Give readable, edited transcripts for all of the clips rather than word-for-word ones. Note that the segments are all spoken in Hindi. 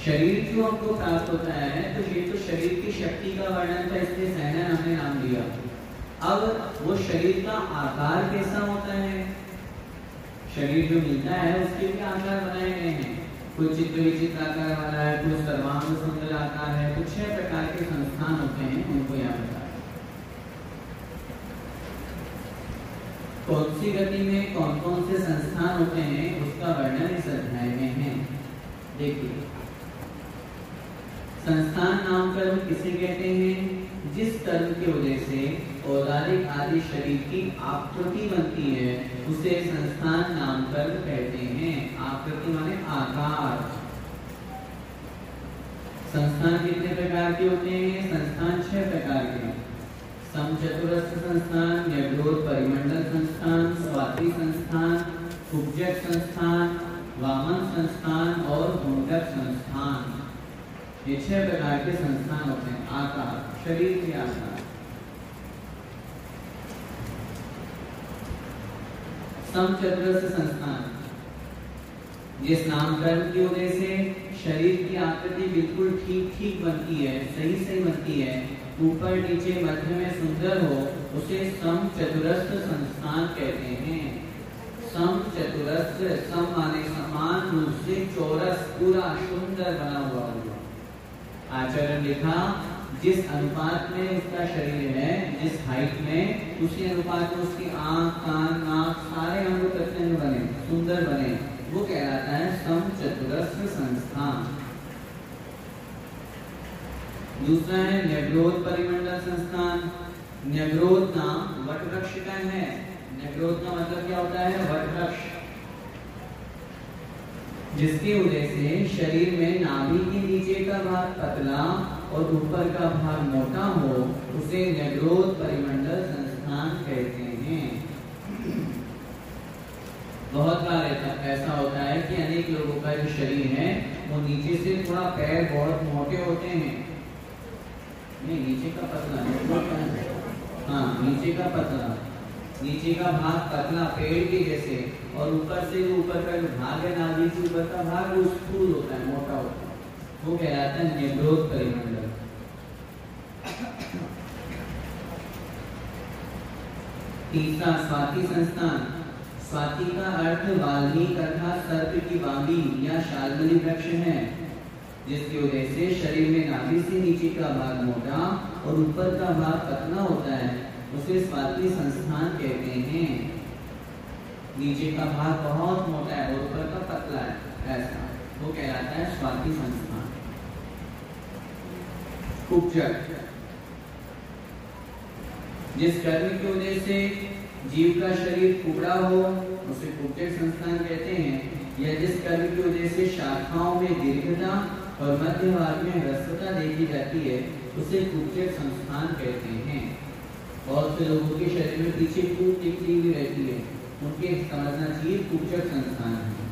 शरीर जो हमको प्राप्त होता है तो ये तो शरीर की शक्ति का वर्णन था, इसलिए सहना हमने नाम दिया। अब वो शरीर का आकार कैसा होता है, शरीर जो मिलता है उसके भी आकार बनाए गए हैं। कोई चित्र विचित्र आकार वाला है, कोई सर्वांग सुंदर आकार है, कुछ 6 प्रकार के संस्थान होते हैं, उनको यहाँ बताया। कौन सी गति में कौन कौन से संस्थान होते हैं उसका वर्णन इस अध्याय में है। देखिए, संस्थान नामकरण किसे कहते हैं? जिस कर्म के वजह से औदारिक आदि शरीर की आकृति बनती है उसे संस्थान नामकरण कहते हैं। आकृति माने आकार। संस्थान कितने प्रकार के होते हैं? संस्थान 6 प्रकार के। समचतुरस्र संस्थान, न्यग्रोध परिमंडल संस्थान, स्वाति संस्थान, कुब्जक संस्थान, वामन संस्थान और मुंडक संस्थान। ये 6 प्रकार के संस्थान होते हैं। आकार, शरीर के आकार। समचतुरस्र संस्थान, जिस नामकरण की वजह से शरीर की आकृति बिल्कुल ठीक ठीक बनती है, सही सही बनती है, ऊपर नीचे मध्य में सुंदर हो, उसे समचतुरस्र संस्थान कहते हैं। समचतुरस्र, सम माने समान रूप से चौरस, पूरा सुंदर बना हुआ होगा। आचरण लिखा, जिस अनुपात में उसका शरीर है, जिस हाइट में, उसी अनुपात में उसकी आंख, कान, नाक, सारे अंग प्रत्यंग बने, सुंदर बने, वो कहलाता है समचतुरस्र संस्थान। दूसरा है न्यग्रोध परिमंडल संस्थान। न्यग्रोध नाम वट वृक्ष का है। न्यग्रोध का मतलब क्या होता है? वट वृक्ष, जिसकी वजह से शरीर में नाभि के नीचे का भाग पतला और ऊपर का भाग मोटा हो, उसे न्यग्रोध परिमंडल संस्थान कहते हैं। बहुत बार ऐसा होता है कि अनेक लोगों का जो शरीर है वो नीचे से थोड़ा पैर बहुत मोटे होते हैं, नहीं नीचे का पतला, हाँ नीचे का पतला, नीचे का भाग पतला पेड़ के जैसे, और ऊपर से जो ऊपर का जो भाग है नाभि से ऊपर का भाग वो स्थूल होता है, मोटा होता है, वो कहलाता है न्यग्रोध परिमंडल। तीसरा स्वाति संस्थान। स्वाति का अर्थ वाल्मीकि अर्थात सर्प की बांगी या शाल्मली वृक्ष है, जिसकी वजह से शरीर में नाभि से नीचे का भाग मोटा और ऊपर का भाग पतला होता है, उसे स्वाति संस्थान कहते हैं। नीचे का भाग बहुत मोटा है और ऊपर का पतला है, ऐसा वो कहलाता है स्वाति संस्थान। कुब्जक, जिस कर्म की वजह से जीव का शरीर कुबड़ा हो उसे कुब्जक संस्थान कहते हैं, या जिस कर्म की वजह से शाखाओं में दीर्घता और मध्य भाग में ह्रस्वता देखी जाती है उसे कुब्जक संस्थान कहते हैं। बहुत से लोगों के शरीर में पीछे कूप दिखती हुई रहती है, उनके समझना चाहिए कुब्जक संस्थान है।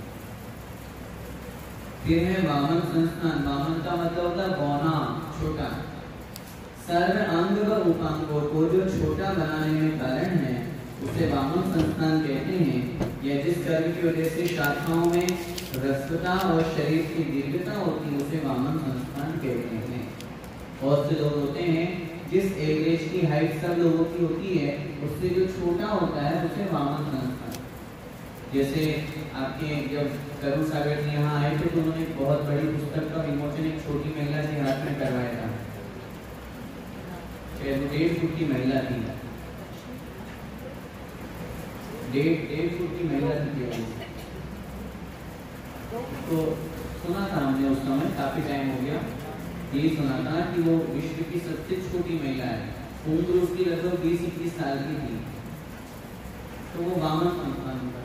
फिर है वामन संस्थान। वामन का मतलब होता है बौना, छोटा। सर्व अंग व उपांगों को जो छोटा बनाने में कारण है उसे वामन संस्थान कहते हैं, या जिस कर्म की वजह से शाखाओं में ह्रस्वता और शरीर की दीर्घता होती है उसे वामन संस्थान कहते हैं। बहुत से लोग होते हैं जिस एवरेज की हाइट सब लोगों की होती है उससे जो छोटा होता है उसे वामन संस्थान। जैसे आपके जब करुण सागर जी यहाँ आए थे तो उन्होंने बहुत बड़ी पुस्तक का विमोचन एक छोटी महिला के हाथ में करवाया था, 1.5 फुट की महिला थी, 1.5 फुट की महिला थी। तो सुना था हमने उस समय, काफी टाइम हो गया, ये सुना था कि वो विश्व की सबसे छोटी महिला है, उम्र उसकी लगभग 20-21 साल की थी, तो वो वामन संस्थान का है।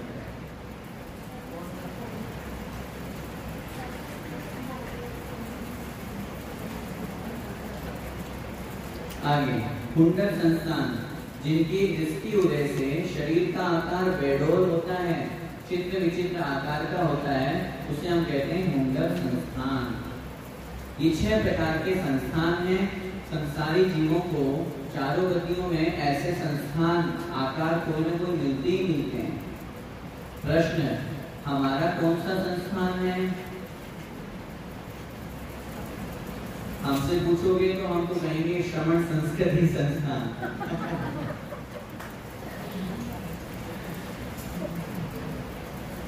आगे कुंडक संस्थान, जिनकी जिसकी वजह से शरीर का आकार बेडोल होता है, चित्र विचित्र आकार का होता है, उसे हम कहते हैं मुंडक संस्थान। ये 6 प्रकार के संस्थान हैं। संसारी जीवों को चारों गतियों में ऐसे संस्थान आकार कोई न कोई मिलते ही मिलते हैं। प्रश्न, हमारा कौन सा संस्थान है? हमसे पूछोगे तो हम तो कहेंगे श्रवण संस्कृति संस्थान।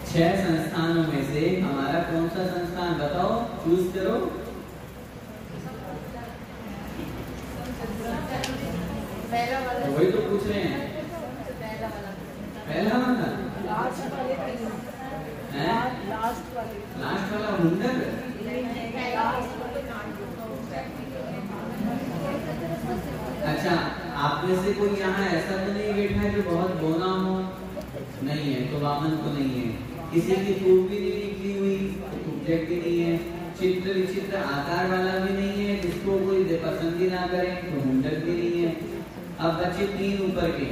छह संस्थानों में से हमारा कौन सा संस्थान बताओ, चूज करो। वही तो पूछ रहे हैं, पहला वाला, लास्ट वाला हुंडर। अच्छा, आप में से कोई यहाँ ऐसा तो नहीं बैठा है जो बहुत बोना हो? नहीं है, तो वामन तो नहीं है। किसी की खूब भी नहीं निकली हुई तो कुब्जक भी नहीं है। चित्र विचित्र आकार वाला भी नहीं है, जिसको कोई पसंद ही ना करे तो मुंडक भी नहीं है। अब बच्चे तीन ऊपर के।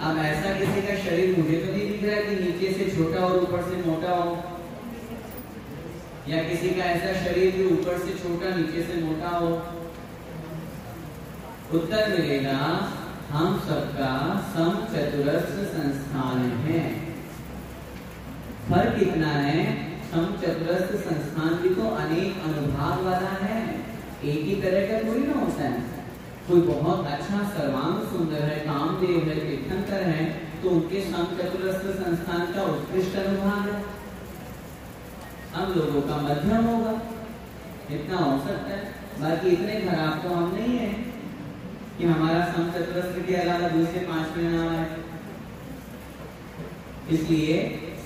अब ऐसा किसी का शरीर मुझे तो नहीं दिख रहा कि नीचे से छोटा और ऊपर से मोटा हो, या किसी का ऐसा शरीर जो ऊपर से छोटा नीचे से मोटा हो। उत्तर मिलेगा हम सबका समचतुरस्र संस्थान है। फर्क कितना है, समचतुरस्र संस्थान भी तो अनेक अनुभाग वाला है, एक ही तरह का कोई ना होता है। कोई बहुत अच्छा सर्वांग सुंदर है, कामदेव है, तीर्थंकर है, तो उनके समचतुरस्र संस्थान का उत्कृष्ट अनुभाग है। हम लोगों का मध्यम होगा, इतना हो सकता है। बाकी इतने खराब तो हम नहीं है कि हमारा समचतुरस्र के अलावा दूसरे 5 में नाम है। इसलिए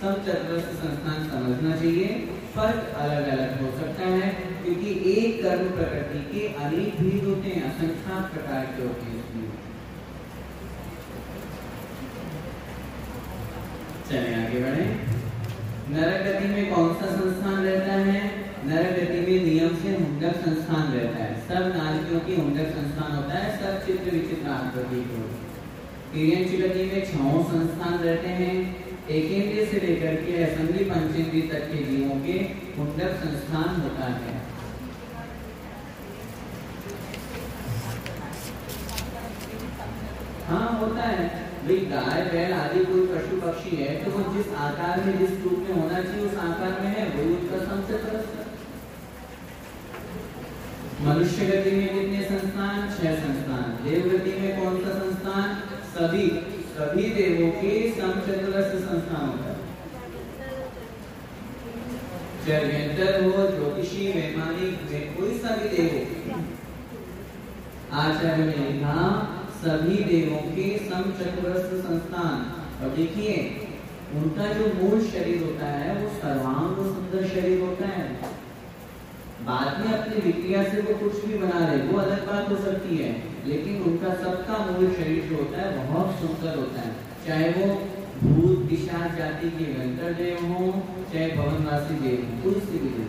समचतुरस्र संस्थान समझना चाहिए। फर्क अलग अलग हो सकता है क्योंकि एक कर्म प्रकृति के अनेक भेद होते हैं, असंख्यात प्रकार के होते हैं। चलिए आगे बढ़े। नरक गति में कौन सा संस्थान रहता है? नरक गति में नियम से मुंडक संस्थान रहता है। सब नारियों की मुंडक संस्थान होता है, सब चित्र विचित्र आकृति को। तिर्यंच गति में 6 संस्थान रहते हैं। एकेंद्रिय से लेकर के असंधि पंचेंद्रिय तक के जीवों के मुंडक संस्थान होता है। हाँ होता है भाई, गाय बैल आदि कोई पशु पक्षी है तो वो जिस आकार में जिस रूप में होना चाहिए उस आकार में है, वही उसका समचतुरस्र। मनुष्य गति में कितने संस्थान? 6 संस्थान। देव गति में कौन सा संस्थान? सभी देवों के समचतुरस्र संस्थान होता है। चरवेंतर हो, ज्योतिषी, वैमानिक, कोई सा भी देव हो, आचार्य ने लिखा सभी देवों के समचतुरस्र संस्थान। और देखिए उनका जो मूल शरीर होता है वो सर्वांग सुंदर शरीर होता है। बाद में अपनी विक्रिया से वो कुछ भी बना रहे, वो अलग बात हो सकती है, लेकिन उनका सबका मूल शरीर जो होता है बहुत सुंदर होता है। चाहे वो भूत पिशाच जाति के वेंतर देव हो, चाहे भवनवासी देव हो, कोई सी भी देव।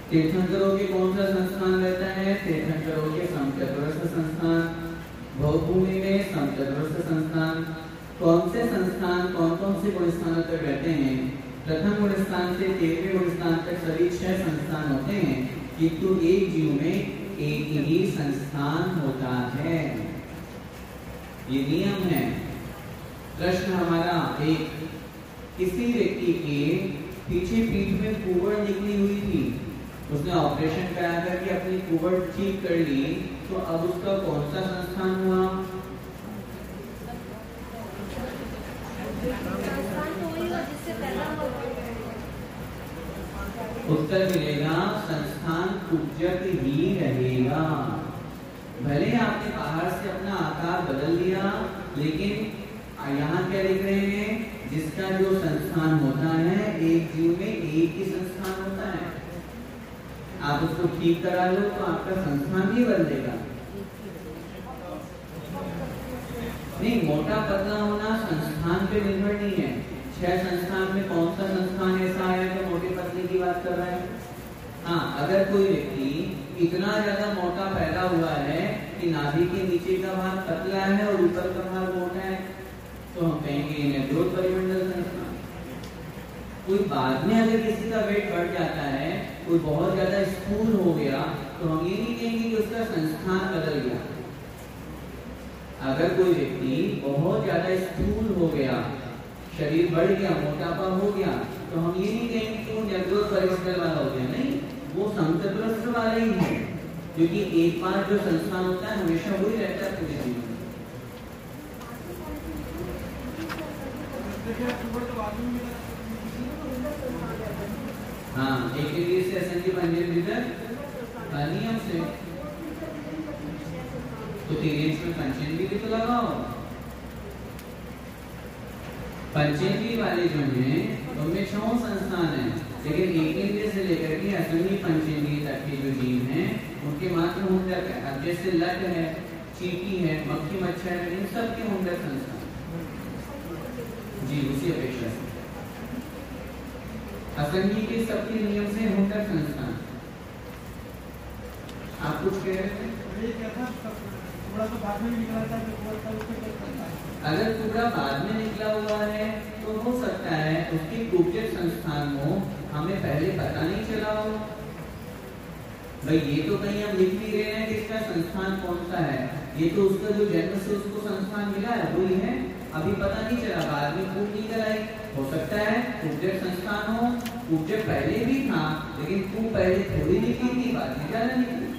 तीर्थंकरों के कौन सा संस्थान रहता है? तीर्थंकरों के समचतुरस्र संस्थान। भवभूमि में समचतुरस्र संस्थान। कौन से संस्थान कौन कौन से गुण स्थानों तक रहते हैं? प्रथम गुण स्थान से 13वें गुण स्थान तक सभी 6 संस्थान होते हैं, किंतु एक जीव में एक ही संस्थान होता है। ये नियम है। प्रश्न हमारा एक, किसी व्यक्ति के पीछे पीठ में कुबड़ निकली हुई थी, उसने ऑपरेशन करा करके अपनी कुबड़ ठीक कर ली, तो अब उसका कौन सा संस्थान हुआ? उत्तर मिलेगा संस्थान कुब्जक ही रहेगा। भले आपने बाहर से अपना आकार बदल दिया, लेकिन यहाँ क्या लिख रहे हैं? जिसका जो संस्थान होता है एक जीव में एक ही संस्थान होता है। आप उसको ठीक करा लो तो आपका संस्थान भी बदलेगा। नहीं, मोटा पतला होना संस्थान पे निर्भर नहीं है। 6 संस्थान में कौन सा संस्थान ऐसा है तो मोटे पतले की बात कर रहा है? हाँ, अगर कोई व्यक्ति इतना ज्यादा मोटा पैदा हुआ है कि नाभि के नीचे का भाग पतला है और ऊपर का भाग मोटा है, तो हम कहेंगे इन्हें ग्रोथ परिमंडल संस्थान। कोई बाद में अगर किसी का वेट बढ़ जाता है, कोई बहुत ज्यादा स्थूल हो गया, तो हम ये नहीं कहेंगे कि उसका संस्थान बदल गया। अगर कोई व्यक्ति बहुत ज्यादा स्थूल हो गया, शरीर बढ़ गया, मोटापा हो गया, तो हम ये नहीं कहेंगे कि वो ग्रोथ परिमंडल वाला हो गया। नहीं, वो समचतुरस्र वाला ही है, क्योंकि एक बार जो संस्थान होता है हमेशा वही रहता है पूरे जीवन में। हाँ, एक से एसएनडी नियम से तो तेरेंज में पंचेंद्रीय भी तो लगाओ। पंचेंद्रीय वाले जो हैं उनमें 6 संस्थान हैं, लेकिन एकेंद्रीय से लेकर के असंगी पंचेंद्रीय तक के जो जीव हैं उनके मात्र हुंडक है। अब जैसे लट है, चींटी है, मक्खी मच्छर है, इन सब के हुंडक संस्थान जी उसी अपेक्षा से असंगी के सबके नियम से हुंडक संस्थान। आप कुछ कह रहे थे? तो बाद में निकला था, अगर टुकड़ा बाद में निकला हुआ है तो हो सकता है उसके कुब्जक संस्थान को हमें पहले पता नहीं चला हो। भाई ये तो कहीं हम लिख भी रहे हैं कि इसका संस्थान कौन सा है, ये तो उसका जो जन्म से उसको संस्थान मिला है वही है, अभी पता नहीं चला, बाद में कूप निकल आई। हो सकता है कुब्जक संस्थान हो, कुब्जक पहले भी था लेकिन कूप पहले थोड़ी निकली थी, बाद में ज्यादा निकली।